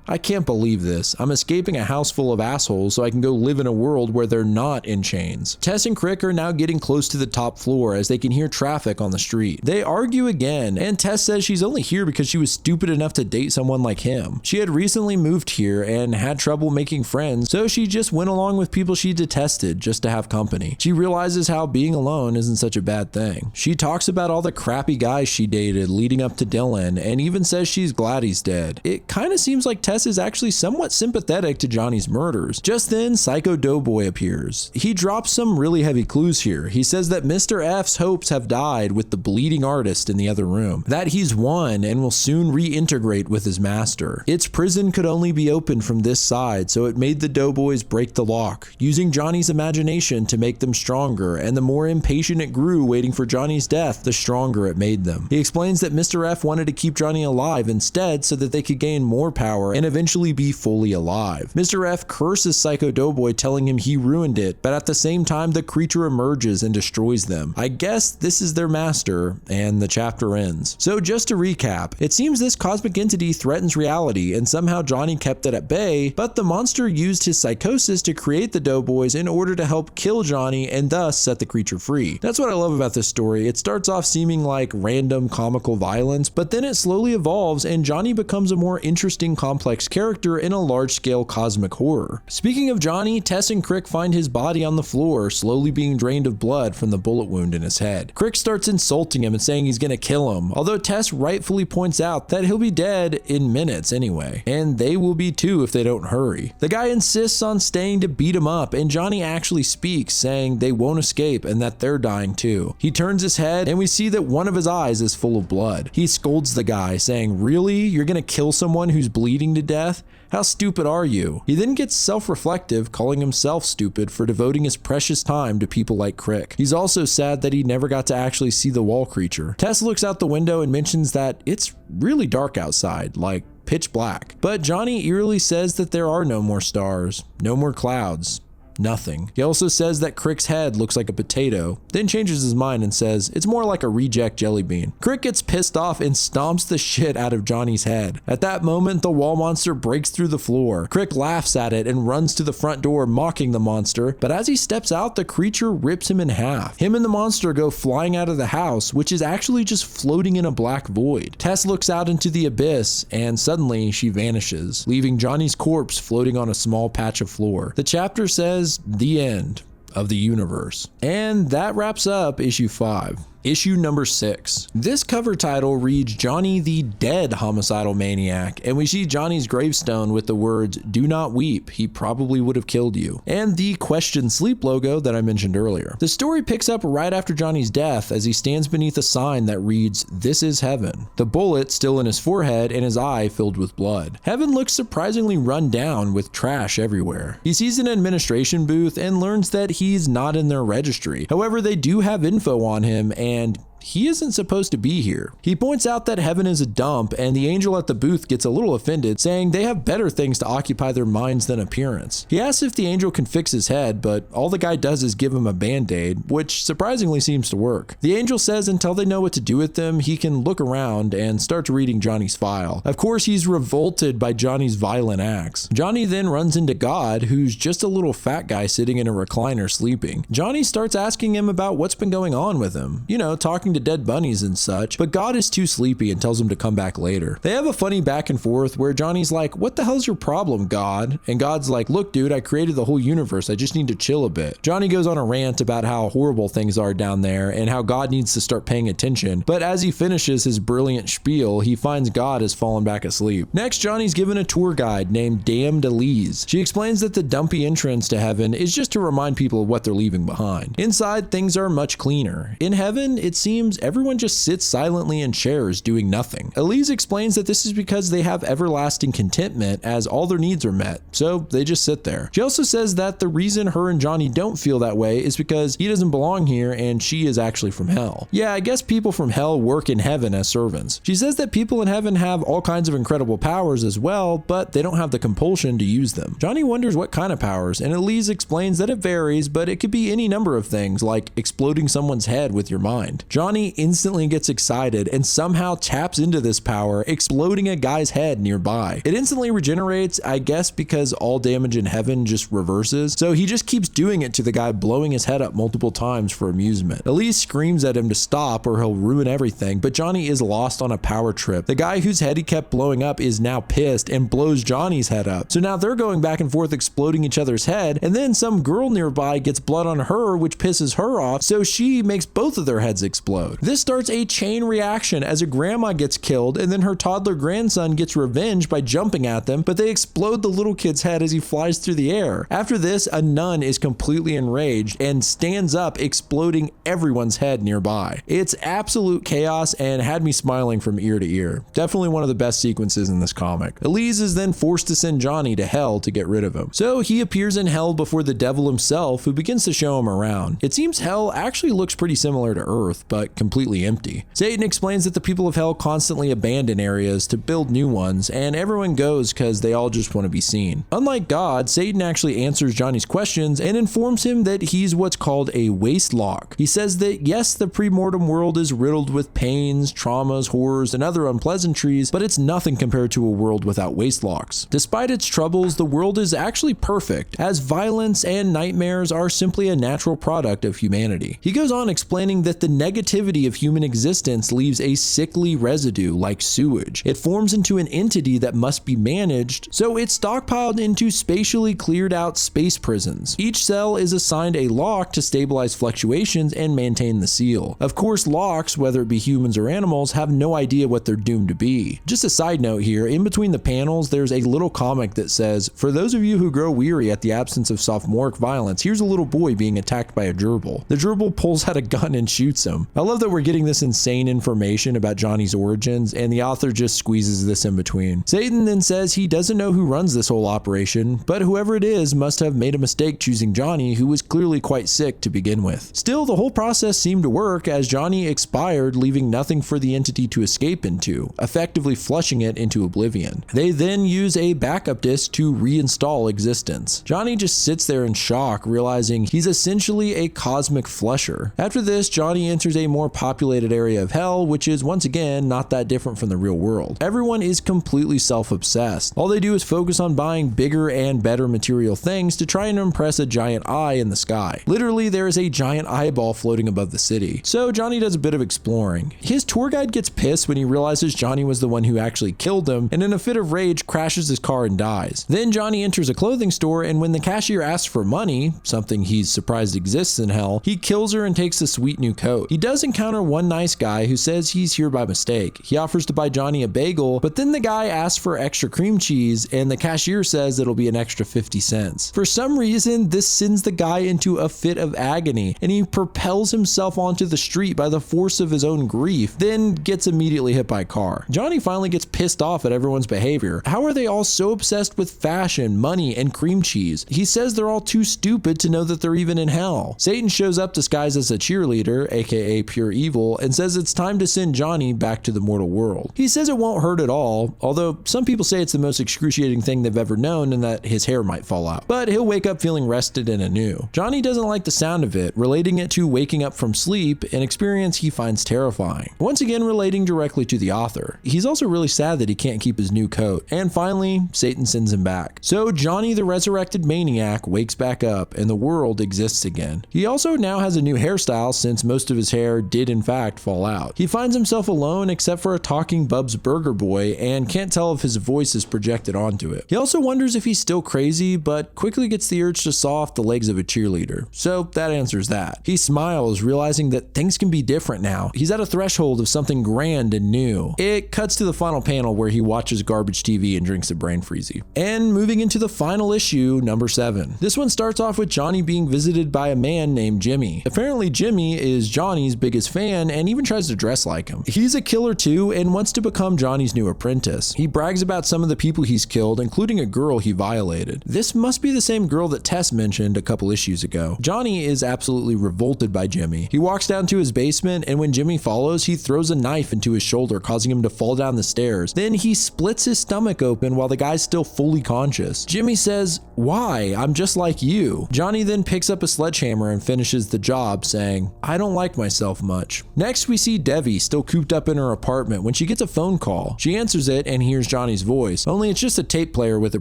"I can't believe this. I'm escaping a house full of assholes so I can go live in a world where they're not in chains." Tess and Crick are now getting close to the top floor as they can hear traffic on the street. They argue again, and Tess says she's only here because she was stupid enough to date someone like him. She had recently moved here and had trouble making friends, so she just went along with people she detested just to have company. She realizes how being alone isn't such a bad thing. She talks about all the crappy guys she dated leading up to Dylan, and even says she's glad he's dead. It kind of seems like Tess is actually somewhat sympathetic to Johnny's murders. Just then, Psycho Doughboy appears. He drops some really heavy clues here. He says that Mr. F's hopes have died with the bleeding artist in the other room, that he's won and will soon reintegrate with his master. Its prison could only be opened from this side, so it made the Doughboys break the lock, using Johnny's imagination to make them stronger, and the more impatient it grew waiting for Johnny's death, the stronger it made them. He explains that Mr. F wanted to keep Johnny alive instead so that they could gain more power and eventually be fully alive. Mr. F curses Psycho Doughboy, telling him he ruined it, but at the same time the creature emerges and destroys them. I guess this is their master, and the chapter ends. So just to recap, it seems this cosmic entity threatens reality, and somehow Johnny kept it at bay, but the monster used his psychosis to create the Doughboys in order to help kill Johnny and thus set the creature free. That's what I love about this story. It starts off seeming like random comical violence, but then it slowly evolves and Johnny becomes a more interesting, complex character in a large-scale cosmic horror. Speaking of Johnny, Tess and Crick find his body on the floor, slowly being drained of blood from the bullet wound in his head. Crick starts insulting him and saying he's gonna kill him, although Tess rightfully points out that he'll be dead in minutes anyway, and they will be too if they don't hurry. The guy insists on staying to beat him up, and Johnny actually speaks, saying they won't escape and that they're dying too. He turns his head and we see that one of his eyes is full of blood. He scolds the guy, saying, "Really? You're gonna kill someone who's bleeding to death? How stupid are you?" He then gets self-reflective, calling himself stupid for devoting his precious time to people like Crick. He's also sad that he never got to actually see the wall creature. Tess looks out the window and mentions that it's really dark outside, like pitch black. But Johnny eerily says that there are no more stars, no more clouds. Nothing. He also says that Crick's head looks like a potato, then changes his mind and says it's more like a reject jelly bean. Crick gets pissed off and stomps the shit out of Johnny's head. At that moment, the wall monster breaks through the floor. Crick laughs at it and runs to the front door, mocking the monster, but as he steps out, the creature rips him in half. Him and the monster go flying out of the house, which is actually just floating in a black void. Tess looks out into the abyss, and suddenly she vanishes, leaving Johnny's corpse floating on a small patch of floor. The chapter says, "The end of the universe." And that wraps up issue 5. Issue number 6. This cover title reads Johnny the Dead Homicidal Maniac, and we see Johnny's gravestone with the words, "Do not weep, he probably would have killed you," and the question sleep logo that I mentioned earlier. The story picks up right after Johnny's death as he stands beneath a sign that reads, "This is heaven," the bullet still in his forehead and his eye filled with blood. Heaven looks surprisingly run down with trash everywhere. He sees an administration booth and learns that he's not in their registry. However, they do have info on him, and he isn't supposed to be here. He points out that heaven is a dump, and the angel at the booth gets a little offended, saying they have better things to occupy their minds than appearance. He asks if the angel can fix his head, but all the guy does is give him a band-aid, which surprisingly seems to work. The angel says until they know what to do with them, he can look around and starts reading Johnny's file. Of course, he's revolted by Johnny's violent acts. Johnny then runs into God, who's just a little fat guy sitting in a recliner sleeping. Johnny starts asking him about what's been going on with him, talking to dead bunnies and such, but God is too sleepy and tells him to come back later. They have a funny back and forth where Johnny's like, "What the hell's your problem, God?" And God's like, "Look, dude, I created the whole universe. I just need to chill a bit." Johnny goes on a rant about how horrible things are down there and how God needs to start paying attention, but as he finishes his brilliant spiel, he finds God has fallen back asleep. Next, Johnny's given a tour guide named Damned Elise. She explains that the dumpy entrance to heaven is just to remind people of what they're leaving behind. Inside, things are much cleaner. In heaven, it seems seems, everyone just sits silently in chairs doing nothing. Elise explains that this is because they have everlasting contentment as all their needs are met, so they just sit there. She also says that the reason her and Johnny don't feel that way is because he doesn't belong here and she is actually from hell. Yeah, I guess people from hell work in heaven as servants. She says that people in heaven have all kinds of incredible powers as well, but they don't have the compulsion to use them. Johnny wonders what kind of powers, and Elise explains that it varies, but it could be any number of things, like exploding someone's head with your mind. Johnny instantly gets excited and somehow taps into this power, exploding a guy's head nearby. It instantly regenerates, I guess because all damage in heaven just reverses, so he just keeps doing it to the guy, blowing his head up multiple times for amusement. Elise screams at him to stop or he'll ruin everything, but Johnny is lost on a power trip. The guy whose head he kept blowing up is now pissed and blows Johnny's head up. So now they're going back and forth exploding each other's head, and then some girl nearby gets blood on her, which pisses her off, so she makes both of their heads explode. This starts a chain reaction as a grandma gets killed, and then her toddler grandson gets revenge by jumping at them, but they explode the little kid's head as he flies through the air. After this, a nun is completely enraged and stands up, exploding everyone's head nearby. It's absolute chaos and had me smiling from ear to ear. Definitely one of the best sequences in this comic. Elise is then forced to send Johnny to hell to get rid of him. So he appears in hell before the devil himself, who begins to show him around. It seems hell actually looks pretty similar to Earth, but completely empty. Satan explains that the people of hell constantly abandon areas to build new ones, and everyone goes because they all just want to be seen. Unlike God, Satan actually answers Johnny's questions and informs him that he's what's called a waste lock. He says that yes, the pre-mortem world is riddled with pains, traumas, horrors, and other unpleasantries, but it's nothing compared to a world without waste locks. Despite its troubles, the world is actually perfect, as violence and nightmares are simply a natural product of humanity. He goes on explaining that the negativity of human existence leaves a sickly residue like sewage. It forms into an entity that must be managed, so it's stockpiled into spatially cleared out space prisons. Each cell is assigned a lock to stabilize fluctuations and maintain the seal. Of course, locks, whether it be humans or animals, have no idea what they're doomed to be. Just a side note here, in between the panels, there's a little comic that says, "For those of you who grow weary at the absence of sophomoric violence, here's a little boy being attacked by a gerbil." The gerbil pulls out a gun and shoots him. I love that we're getting this insane information about Johnny's origins, and the author just squeezes this in between. Satan then says he doesn't know who runs this whole operation, but whoever it is must have made a mistake choosing Johnny, who was clearly quite sick to begin with. Still, the whole process seemed to work, as Johnny expired, leaving nothing for the entity to escape into, effectively flushing it into oblivion. They then use a backup disc to reinstall existence. Johnny just sits there in shock, realizing he's essentially a cosmic flusher. After this, Johnny enters a more populated area of hell, which is once again not that different from the real world. Everyone is completely self-obsessed. All they do is focus on buying bigger and better material things to try and impress a giant eye in the sky. Literally, there is a giant eyeball floating above the city. So Johnny does a bit of exploring. His tour guide gets pissed when he realizes Johnny was the one who actually killed him, and in a fit of rage crashes his car and dies. Then Johnny enters a clothing store, and when the cashier asks for money, something he's surprised exists in hell, he kills her and takes a sweet new coat. He does encounter one nice guy who says he's here by mistake. He offers to buy Johnny a bagel, but then the guy asks for extra cream cheese, and the cashier says it'll be an extra 50 cents. For some reason, this sends the guy into a fit of agony, and he propels himself onto the street by the force of his own grief, then gets immediately hit by a car. Johnny finally gets pissed off at everyone's behavior. How are they all so obsessed with fashion, money, and cream cheese? He says they're all too stupid to know that they're even in hell. Satan shows up disguised as a cheerleader, aka pure evil, and says it's time to send Johnny back to the mortal world. He says it won't hurt at all, although some people say it's the most excruciating thing they've ever known and that his hair might fall out. But he'll wake up feeling rested and anew. Johnny doesn't like the sound of it, relating it to waking up from sleep, an experience he finds terrifying. Once again, relating directly to the author. He's also really sad that he can't keep his new coat. And finally, Satan sends him back. So Johnny the resurrected maniac wakes back up and the world exists again. He also now has a new hairstyle since most of his hair did in fact fall out. He finds himself alone except for a talking Bub's Burger Boy and can't tell if his voice is projected onto it. He also wonders if he's still crazy, but quickly gets the urge to saw off the legs of a cheerleader. So that answers that. He smiles, realizing that things can be different now. He's at a threshold of something grand and new. It cuts to the final panel where he watches garbage TV and drinks a brain freezy. And moving into the final issue, number 7. This one starts off with Johnny being visited by a man named Jimmy. Apparently Jimmy is Johnny's biggest fan and even tries to dress like him. He's a killer too and wants to become Johnny's new apprentice. He brags about some of the people he's killed, including a girl he violated. This must be the same girl that Tess mentioned a couple issues ago. Johnny is absolutely revolted by Jimmy. He walks down to his basement, and when Jimmy follows, he throws a knife into his shoulder, causing him to fall down the stairs. Then he splits his stomach open while the guy's still fully conscious. Jimmy says, "Why? I'm just like you." Johnny then picks up a sledgehammer and finishes the job, saying, "I don't like myself much." Next, we see Devi still cooped up in her apartment when she gets a phone call. She answers it and hears Johnny's voice, only it's just a tape player with a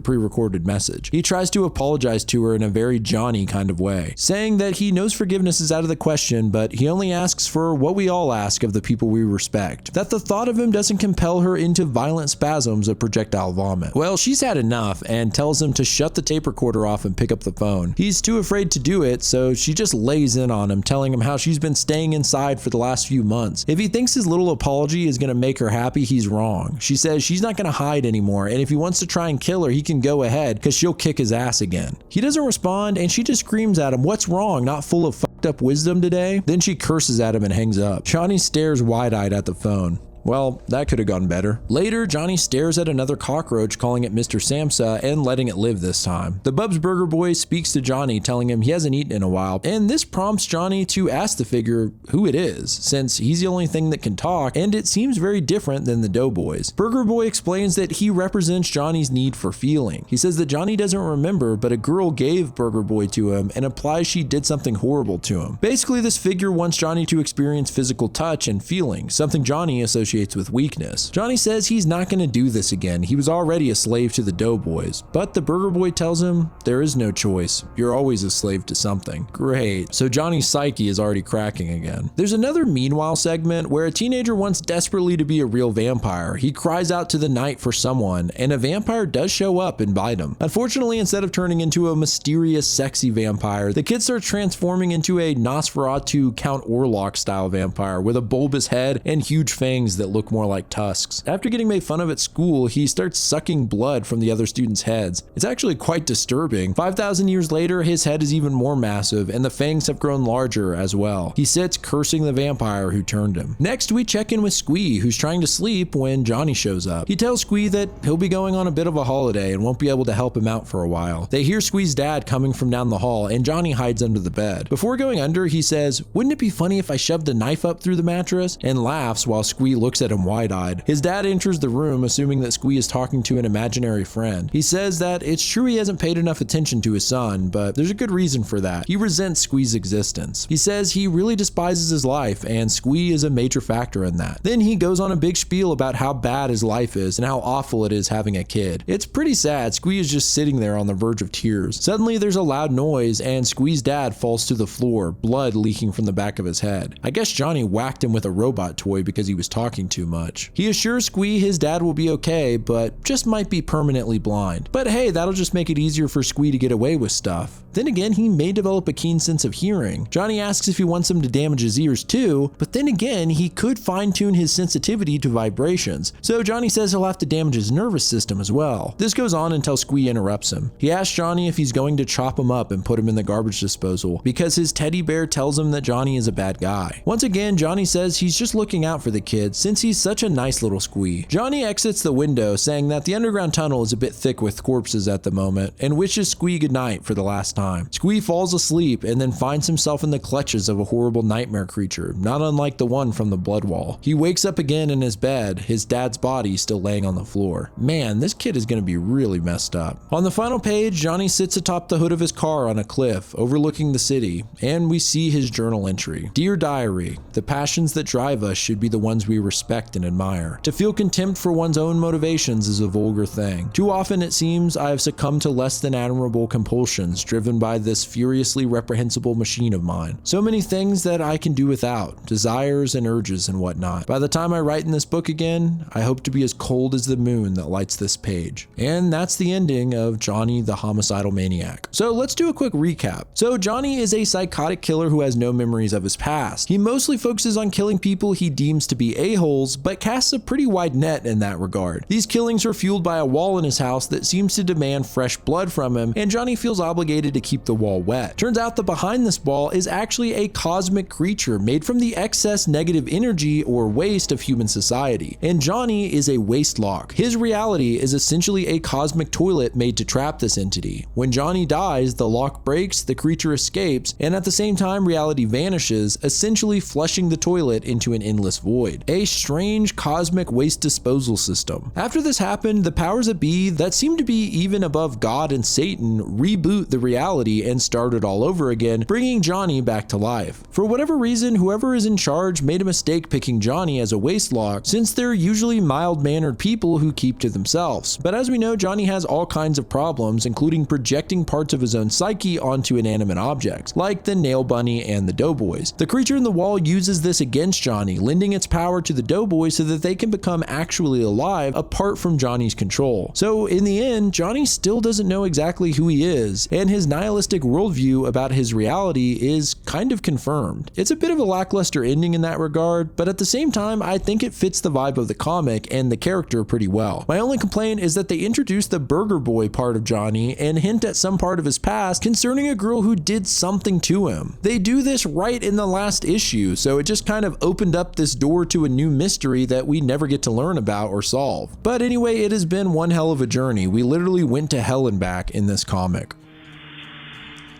pre-recorded message. He tries to apologize to her in a very Johnny kind of way, saying that he knows forgiveness is out of the question, but he only asks for what we all ask of the people we respect, that the thought of him doesn't compel her into violent spasms of projectile vomit. Well, she's had enough and tells him to shut the tape recorder off and pick up the phone. He's too afraid to do it, so she just lays in on him, telling him how she's been staying inside for the last few months. If he thinks his little apology is going to make her happy, he's wrong. She says she's not going to hide anymore, and if he wants to try and kill her, he can go ahead, because she'll kick his ass again. He doesn't respond, and she just screams at him, "What's wrong? Not full of fucked up wisdom today?" Then she curses at him and hangs up. Johnny stares wide-eyed at the phone. Well, that could have gone better. Later, Johnny stares at another cockroach, calling it Mr. Samsa and letting it live this time. The Bub's Burger Boy speaks to Johnny, telling him he hasn't eaten in a while, and this prompts Johnny to ask the figure who it is, since he's the only thing that can talk, and it seems very different than the Doughboys. Burger Boy explains that he represents Johnny's need for feeling. He says that Johnny doesn't remember, but a girl gave Burger Boy to him and implies she did something horrible to him. Basically, this figure wants Johnny to experience physical touch and feeling, something Johnny associates with weakness. Johnny says he's not going to do this again. He was already a slave to the Doughboys, but the Burger Boy tells him there is no choice. You're always a slave to something. Great. So Johnny's psyche is already cracking again. There's another meanwhile segment where a teenager wants desperately to be a real vampire. He cries out to the night for someone, and a vampire does show up and bite him. Unfortunately, instead of turning into a mysterious, sexy vampire, the kid starts transforming into a Nosferatu Count Orlok style vampire with a bulbous head and huge fangs that look more like tusks. After getting made fun of at school, he starts sucking blood from the other students' heads. It's actually quite disturbing. 5,000 years later, his head is even more massive, and the fangs have grown larger as well. He sits cursing the vampire who turned him. Next, we check in with Squee, who's trying to sleep when Johnny shows up. He tells Squee that he'll be going on a bit of a holiday and won't be able to help him out for a while. They hear Squee's dad coming from down the hall, and Johnny hides under the bed. Before going under, he says, "Wouldn't it be funny if I shoved a knife up through the mattress?" and laughs while Squee looks at him wide-eyed. His dad enters the room, assuming that Squee is talking to an imaginary friend. He says that it's true he hasn't paid enough attention to his son, but there's a good reason for that. He resents Squee's existence. He says he really despises his life, and Squee is a major factor in that. Then he goes on a big spiel about how bad his life is and how awful it is having a kid. It's pretty sad. Squee is just sitting there on the verge of tears. Suddenly there's a loud noise, and Squee's dad falls to the floor, blood leaking from the back of his head. I guess Johnny whacked him with a robot toy because he was talking too much. He assures Squee his dad will be okay, but just might be permanently blind. But hey, that'll just make it easier for Squee to get away with stuff. Then again, he may develop a keen sense of hearing. Johnny asks if he wants him to damage his ears too, but then again, he could fine-tune his sensitivity to vibrations. So Johnny says he'll have to damage his nervous system as well. This goes on until Squee interrupts him. He asks Johnny if he's going to chop him up and put him in the garbage disposal because his teddy bear tells him that Johnny is a bad guy. Once again, Johnny says he's just looking out for the kid since he's such a nice little Squee. Johnny exits the window, saying that the underground tunnel is a bit thick with corpses at the moment, and wishes Squee goodnight for the last time. Squee falls asleep and then finds himself in the clutches of a horrible nightmare creature, not unlike the one from the blood wall. He wakes up again in his bed, his dad's body still laying on the floor. Man, this kid is going to be really messed up. On the final page, Johnny sits atop the hood of his car on a cliff overlooking the city, and we see his journal entry. "Dear Diary, the passions that drive us should be the ones we respect and admire. To feel contempt for one's own motivations is a vulgar thing. Too often it seems I have succumbed to less than admirable compulsions driven by this furiously reprehensible machine of mine. So many things that I can do without, desires and urges and whatnot. By the time I write in this book again, I hope to be as cold as the moon that lights this page." And that's the ending of Johnny the Homicidal Maniac. So let's do a quick recap. So Johnny is a psychotic killer who has no memories of his past. He mostly focuses on killing people he deems to be a-holes holes, but casts a pretty wide net in that regard. These killings are fueled by a wall in his house that seems to demand fresh blood from him, and Johnny feels obligated to keep the wall wet. Turns out that behind this wall is actually a cosmic creature made from the excess negative energy or waste of human society, and Johnny is a waste lock. His reality is essentially a cosmic toilet made to trap this entity. When Johnny dies, the lock breaks, the creature escapes, and at the same time reality vanishes, essentially flushing the toilet into an endless void. A strange cosmic waste disposal system. After this happened, the powers that be, that seem to be even above God and Satan, reboot the reality and start it all over again, bringing Johnny back to life. For whatever reason, whoever is in charge made a mistake picking Johnny as a waste lock, since they're usually mild-mannered people who keep to themselves. But as we know, Johnny has all kinds of problems, including projecting parts of his own psyche onto inanimate objects, like the nail bunny and the doughboys. The creature in the wall uses this against Johnny, lending its power to the doughboys so that they can become actually alive apart from Johnny's control. So in the end, Johnny still doesn't know exactly who he is, and his nihilistic worldview about his reality is kind of confirmed. It's a bit of a lackluster ending in that regard, but at the same time, I think it fits the vibe of the comic and the character pretty well. My only complaint is that they introduce the Burger Boy part of Johnny and hint at some part of his past concerning a girl who did something to him. They do this right in the last issue, so it just kind of opened up this door to a new mystery that we never get to learn about or solve. But anyway, it has been one hell of a journey. We literally went to hell and back in this comic.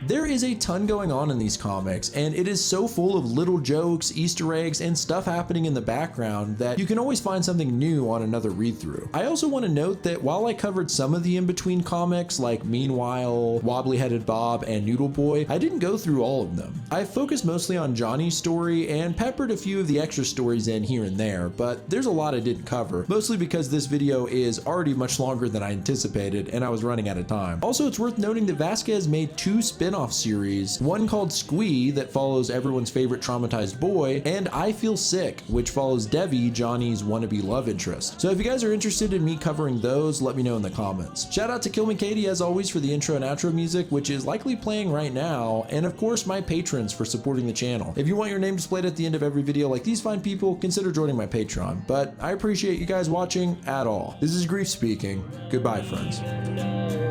There is a ton going on in these comics, and it is so full of little jokes, Easter eggs, and stuff happening in the background that you can always find something new on another read-through. I also want to note that while I covered some of the in-between comics like Meanwhile, Wobbly-Headed Bob, and Noodle Boy, I didn't go through all of them. I focused mostly on Johnny's story and peppered a few of the extra stories in here and there, but there's a lot I didn't cover, mostly because this video is already much longer than I anticipated and I was running out of time. Also, it's worth noting that Vasquez made two spin-off series, one called Squee that follows everyone's favorite traumatized boy, and I Feel Sick, which follows Debbie, Johnny's wannabe love interest. So if you guys are interested in me covering those, let me know in the comments. Shout out to Kill Me Katie as always for the intro and outro music, which is likely playing right now, and of course my patrons for supporting the channel. If you want your name displayed at the end of every video like these fine people, consider joining my Patreon, but I appreciate you guys watching at all. This is Grief speaking. Goodbye, friends.